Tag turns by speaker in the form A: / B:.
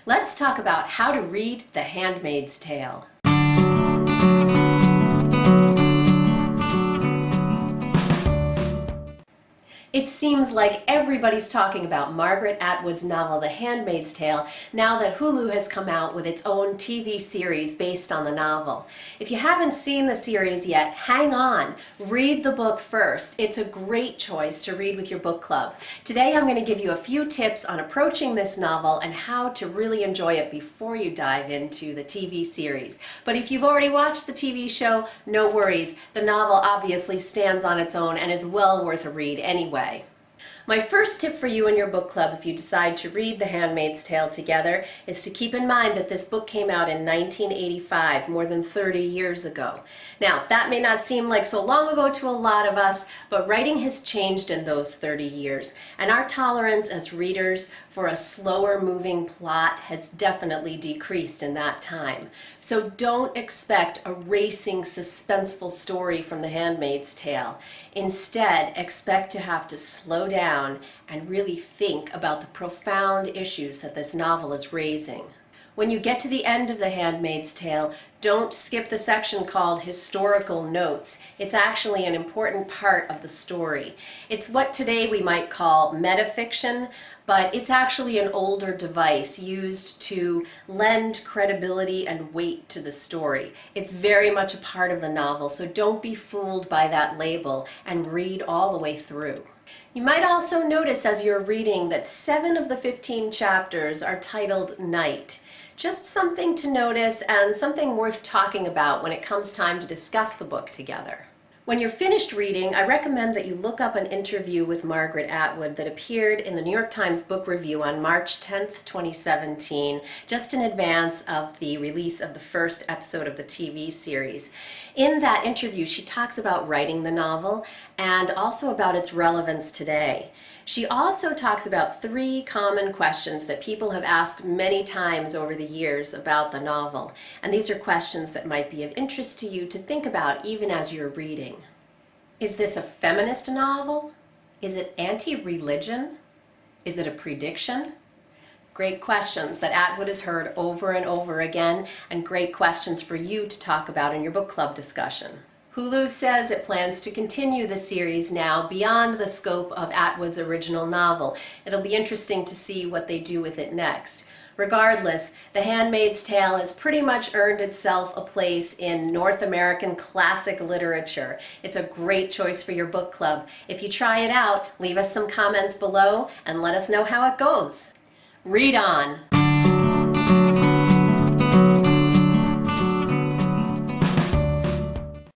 A: Let's talk about how to read The Handmaid's Tale. It seems like everybody's talking about Margaret Atwood's novel The Handmaid's Tale now that Hulu has come out with its own TV series based on the novel. If you haven't seen the series yet, hang on. Read the book first. It's a great choice to read with your book club. Today I'm going to give you a few tips on approaching this novel and how to really enjoy it before you dive into the TV series. But if you've already watched the TV show, no worries. The novel obviously stands on its own and is well worth a read anyway. My first tip for you and your book club if you decide to read The Handmaid's Tale together is to keep in mind that this book came out in 1985, more than 30 years ago. Now, that may not seem like so long ago to a lot of us, but writing has changed in those 30 years, and our tolerance as readers for a slower moving plot has definitely decreased in that time. So don't expect a racing, suspenseful story from The Handmaid's Tale. Instead, expect to have to slow down and really think about the profound issues that this novel is raising. When you get to the end of The Handmaid's Tale, don't skip the section called Historical Notes. It's actually an important part of the story. It's what today we might call metafiction, but it's actually an older device used to lend credibility and weight to the story. It's very much a part of the novel, so don't be fooled by that label and read all the way through. You might also notice as you're reading that 7 of the 15 chapters are titled Night. Just something to notice and something worth talking about when it comes time to discuss the book together. When you're finished reading, I recommend that you look up an interview with Margaret Atwood that appeared in the New York Times Book Review on March 10th, 2017, just in advance of the release of the first episode of the TV series. In that interview, she talks about writing the novel and also about its relevance today. She also talks about 3 common questions that people have asked many times over the years about the novel. And these are questions that might be of interest to you to think about even as you're reading. Is this a feminist novel? Is it anti-religion? Is it a prediction? Great questions that Atwood has heard over and over again, and great questions for you to talk about in your book club discussion. Hulu says it plans to continue the series now beyond the scope of Atwood's original novel. It'll be interesting to see what they do with it next. Regardless, The Handmaid's Tale has pretty much earned itself a place in North American classic literature. It's a great choice for your book club. If you try it out, leave us some comments below and let us know how it goes. Read on!